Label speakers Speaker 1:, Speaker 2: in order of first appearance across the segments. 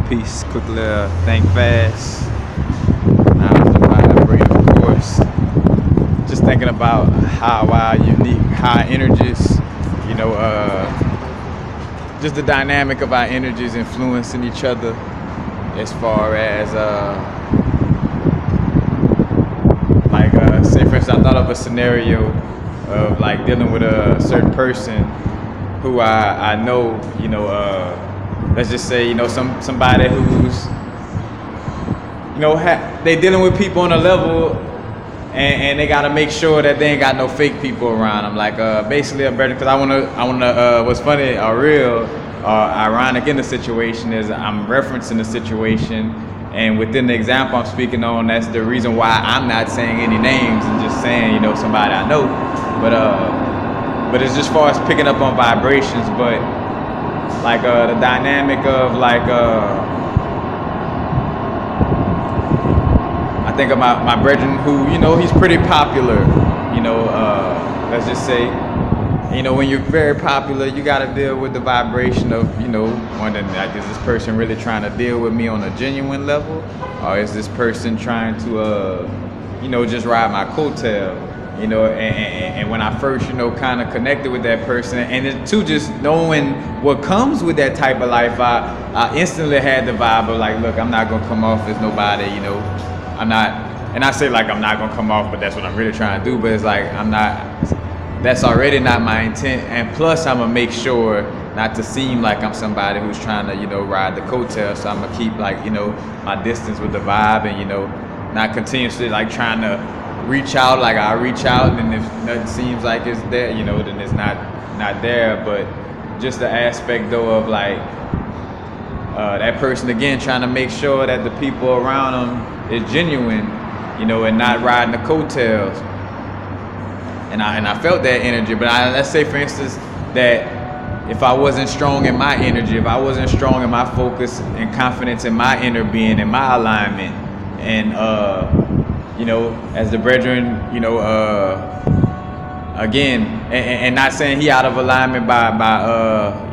Speaker 1: Peace. Quickly think fast. Now it's the vibrate, of course. Just thinking about how our unique high energies, you know, just the dynamic of our energies influencing each other as far as, say for instance, I thought of a scenario of like dealing with a certain person who I know, let's just say, somebody who's, they dealing with people on a level and they gotta make sure that they ain't got no fake people around them. Like basically a better, because I wanna, what's funny or real or ironic in the situation is I'm referencing the situation, and within the example I'm speaking on, that's the reason why I'm not saying any names and just saying, somebody I know. But it's just far as picking up on vibrations, but like the dynamic of like I think of my brethren who, he's pretty popular, let's just say, when you're very popular, you got to deal with the vibration of, wondering, like, is this person really trying to deal with me on a genuine level? Or is this person trying to, just ride my coattail? And when I first, kind of connected with that person, and then too, just knowing what comes with that type of life, I instantly had the vibe of like, look, I'm not going to come off as nobody, I'm not, and I say like I'm not going to come off, but that's what I'm really trying to do, but it's like, that's already not my intent, and plus I'm going to make sure not to seem like I'm somebody who's trying to, ride the coattail, so I'm going to keep like, my distance with the vibe, and, not continuously like trying to reach out. Like I reach out, and if nothing seems like it's there, then it's not there. But just the aspect though of like that person again trying to make sure that the people around them is genuine, and not riding the coattails. And I felt that energy. But let's say for instance that if I wasn't strong in my energy, if I wasn't strong in my focus and confidence in my inner being and my alignment, and as the brethren, again, and not saying he out of alignment by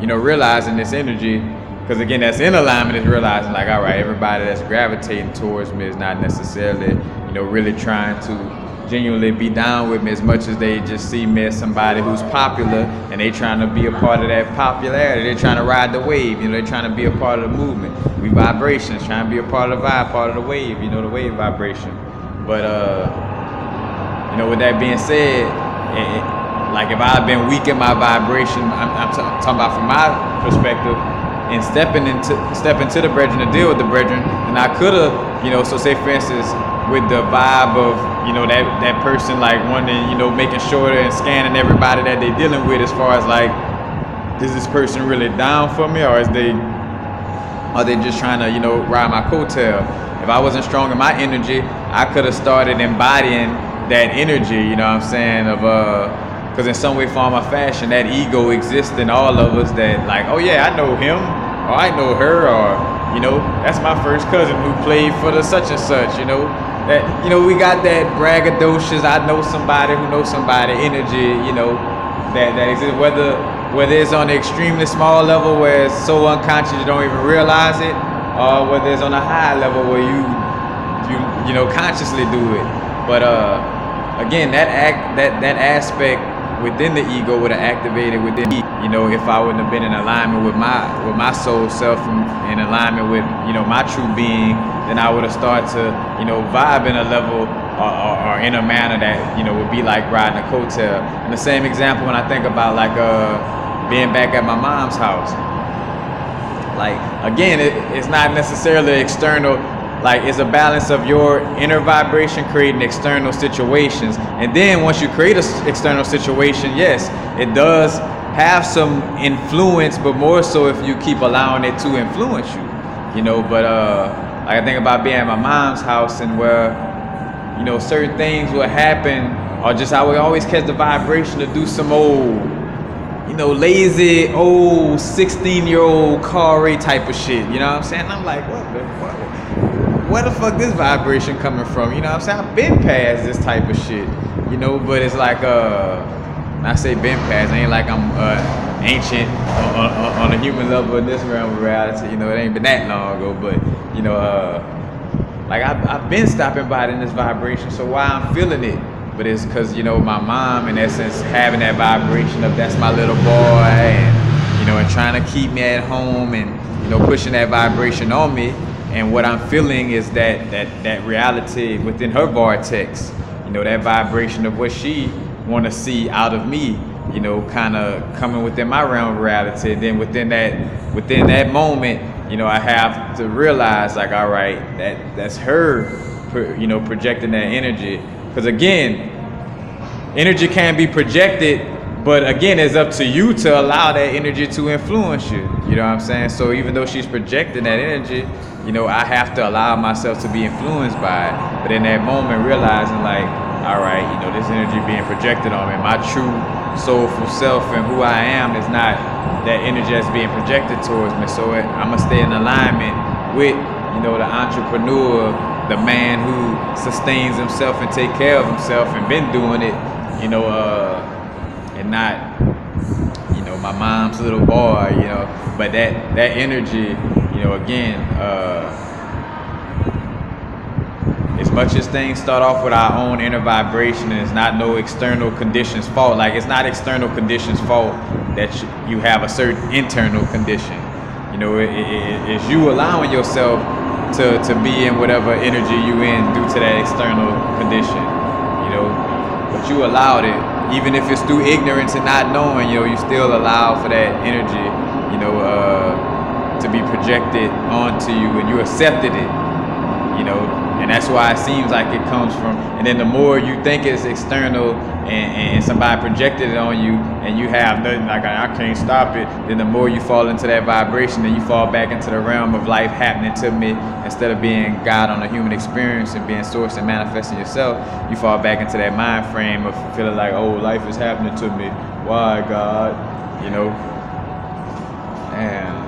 Speaker 1: realizing this energy, because again, that's in alignment is realizing like, all right, everybody that's gravitating towards me is not necessarily, really trying to genuinely be down with me as much as they just see me as somebody who's popular, and they trying to be a part of that popularity. They're trying to ride the wave, they're trying to be a part of the movement. We vibrations, trying to be a part of the vibe, part of the wave, the wave vibration. But with that being said, like if I've been weak in my vibration, I'm talking about from my perspective, and stepping to the brethren to deal with the brethren, and I could have, so say for instance, with the vibe of, that person like wanting, making sure and scanning everybody that they dealing with as far as like, is this person really down for me, or are they just trying to, ride my coattail? If I wasn't strong in my energy, I could have started embodying that energy, of because in some way, form, or fashion, that ego exists in all of us that like, oh yeah, I know him, or I know her, or, that's my first cousin who played for the such and such, that, we got that braggadocious, I know somebody who knows somebody energy, that exists, whether it's on an extremely small level where it's so unconscious you don't even realize it, or whether it's on a high level where you consciously do it. But again, that aspect within the ego would have activated within me, if I wouldn't have been in alignment with my soul self, and in alignment with my true being, then I would have started to vibe in a level or in a manner that would be like riding a coattail. And the same example when I think about like being back at my mom's house. Like again, it's not necessarily external. Like it's a balance of your inner vibration creating external situations, and then once you create an external situation, yes, it does have some influence, but more so if you keep allowing it to influence you, But like I think about being at my mom's house, and where certain things will happen, or just I would always catch the vibration to do some old, lazy old 16-year-old car type of shit. You know what I'm saying? I'm like, where the fuck this vibration coming from? You know what I'm saying? I've been past this type of shit, but it's like I say been past, it ain't like I'm ancient on a human level in this realm of reality. You know, it ain't been that long ago, but you know, like I've been stopping by it in this vibration. So why I'm feeling it? But it's because, you know, my mom, in essence, having that vibration of that's my little boy, and, you know, and trying to keep me at home, and, you know, pushing that vibration on me. And what I'm feeling is that reality within her vortex, you know, that vibration of what she want to see out of me, you know, kind of coming within my realm of reality. And then within that moment, you know, I have to realize, like, all right, that's her, you know, projecting that energy. Because again, energy can be projected, but again, it's up to you to allow that energy to influence you. You know what I'm saying? So even though she's projecting that energy, you know, I have to allow myself to be influenced by it. But in that moment, realizing, like, all right, you know, this energy being projected on me, my true soulful self and who I am is not that energy that's being projected towards me. So I'm gonna stay in alignment with, you know, the entrepreneur, the man who sustains himself and take care of himself and been doing it, you know, and not, you know, my mom's little boy, you know. But that energy, you know, again, as much as things start off with our own inner vibration, and it's not no external conditions fault. Like, it's not external conditions fault that you have a certain internal condition. You know, it's you allowing yourself to be in whatever energy you in due to that external condition, you know. But you allowed it, even if it's through ignorance and not knowing, you know, you still allow for that energy, you know, to be projected onto you, and you accepted it, you know. And that's why it seems like it comes from, and then the more you think it's external and somebody projected it on you, and you have nothing, like, I can't stop it, then the more you fall into that vibration, and you fall back into the realm of life happening to me, instead of being God on a human experience and being source and manifesting yourself, you fall back into that mind frame of feeling like, oh, life is happening to me, why, God, you know. And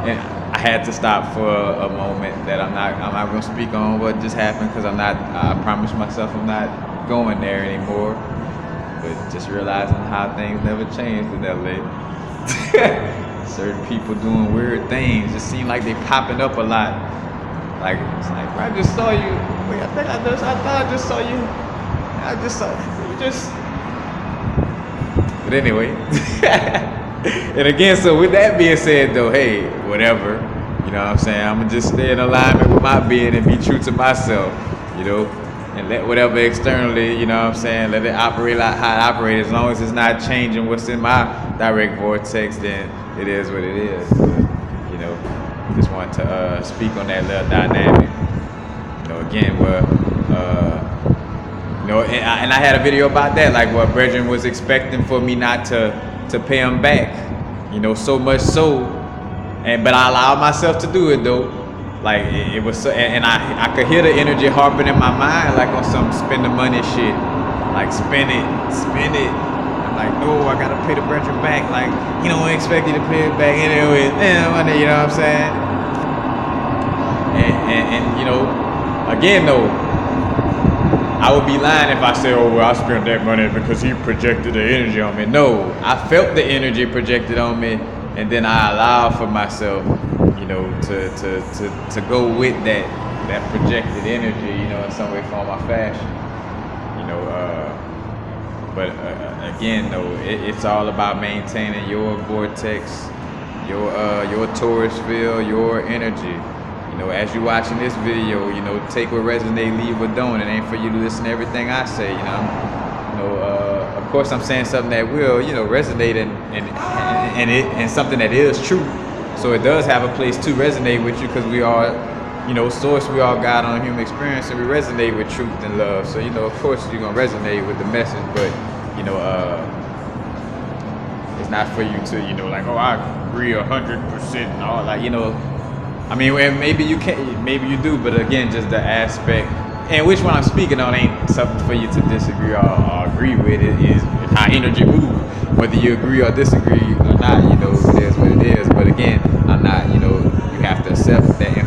Speaker 1: and I had to stop for a moment that I'm not gonna speak on what just happened, because I promised myself I'm not going there anymore. But just realizing how things never changed in LA. Certain people doing weird things just seem like they popping up a lot. Like, it's like, I just saw you. Wait, I thought I just saw you. I just saw you just. But anyway. And again, so with that being said, though, hey, whatever, you know what I'm saying? I'm gonna just stay in alignment with my being and be true to myself, you know, and let whatever externally, you know what I'm saying, let it operate like how it operates. As long as it's not changing what's in my direct vortex, then it is what it is. You know, just want to speak on that little dynamic. You know, again, where, you know, and I had a video about that, like what Brethren was expecting for me not to pay him back, you know, so much so, but I allowed myself to do it though. Like it was so, and I could hear the energy harping in my mind, like on some spend the money shit, like spend it. I'm like, no, I gotta pay the Brethren back. Like, he don't expect you to pay it back anyway. Money, you know what I'm saying? And you know, again though, I would be lying if I said, oh, well, I spent that money because he projected the energy on me. No, I felt the energy projected on me, and then I allowed for myself, you know, to go with that projected energy, you know, in some way, form, or fashion. You know, but again, though, it's all about maintaining your vortex, your Taurus field, your energy. You know, as you're watching this video, you know, take what resonate, leave what don't. It ain't for you to listen to everything I say, you know. Of course, I'm saying something that will, you know, resonate and something that is true. So it does have a place to resonate with you, because we are, you know, source, we all God on a human experience, and we resonate with truth and love. So, you know, of course, you're gonna resonate with the message, but, you know, it's not for you to, you know, like, oh, I agree 100% and all that, you know. I mean, maybe you can, maybe you do, but again, just the aspect, and which one I'm speaking on ain't something for you to disagree or agree with. It is how energy moves, whether you agree or disagree or not. You know, it is what it is. But again, I'm not, you know, you have to accept accept that